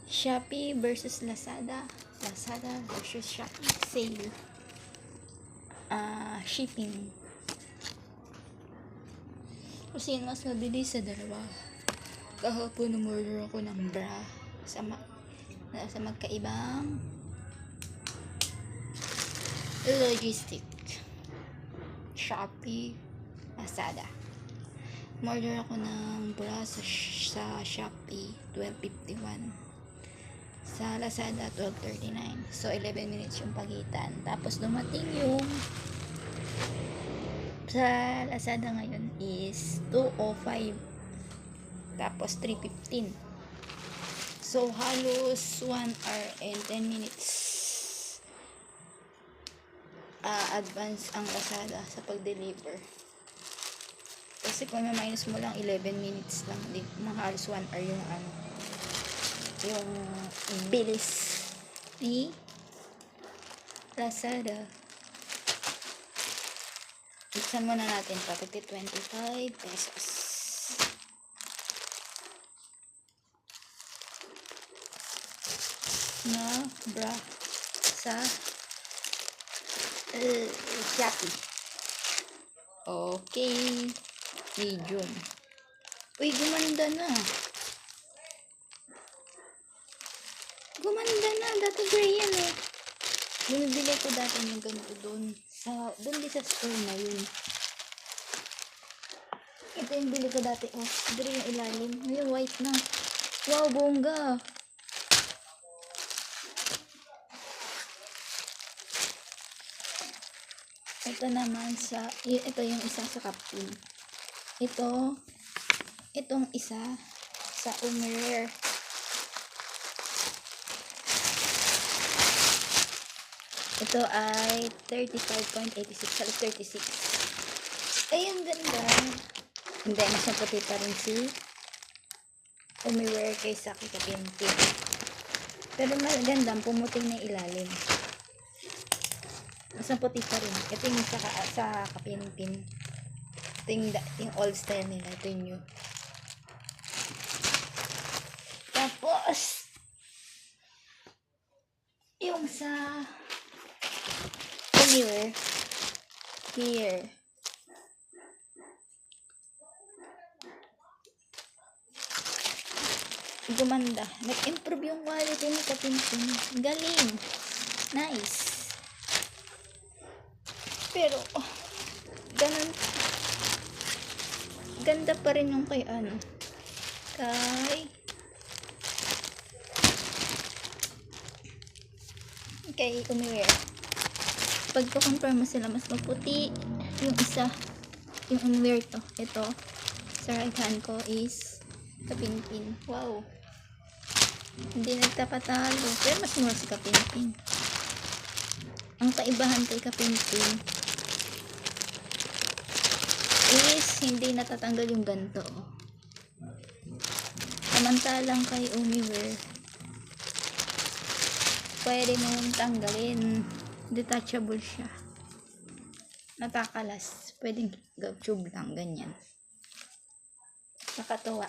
Shopee versus Lazada. Lazada versus Shopee. Sale. Shipping. Kasi mas mabilis sa dalawa. Kahapon umorder ako ng bra sa magkaibang logistic. Shopee, Lazada. Umorder ako ng bra sa Shopee, 12.51. Sa Lazada, 12.39. So, 11 minutes yung pagitan. Tapos, dumating yung sa Lazada ngayon is 2:05. Tapos, 3:15. So, halos 1 hour and 10 minutes advance ang Lazada sa pag-deliver. Kasi kung minus mo lang 11 minutes lang, halos 1 hour yung yung bilis ni Lazada. Buksan muna natin pa, 25 pesos. Na bra sa Shopee. Okay. Medium. Uy, gumanda na. Gumanda na. Dati gray yan eh. Binibili ko dati ng ganito doon. Doon din sa store na yun. Ito yung bili ko dati. Oh, gray yung ilalim. Ngayon white na. Wow, bongga. Ito naman ito yung isa sa Captain. Itong isa sa Umirare. Ito ay 35.86, halos 36. Ay, ang ganda. Hindi, mas maputi pa rin si Umirare kaysa kay Kapinpin. Pero maganda, pumuting na ilalim. Mas maputi pa rin. Ito yung sa Kapinpin. Ito yung old style nila. Ito yung new. Tapos, yung sa Umirare, here. Gumanda. Nag-improve yung quality ni Kapinpin. Galing. Nice. Pero, ganun. Ganda pa rin yung kay Umirare. Pag to-confirm mo sila, mas maputi yung isa, yung Umirare to. Ito, sa right hand ko is Kapinpin. Wow. Hindi nagtapatalo. Pero mas mura si Kapinpin. Ang kaibahan kay Kapinpin is hindi natatanggal yung ganto. Samantalang kay Umirare, pwede mong tanggalin. Detachable siya. Natakalas. Pwedeng tube lang. Ganyan. Nakatuwa.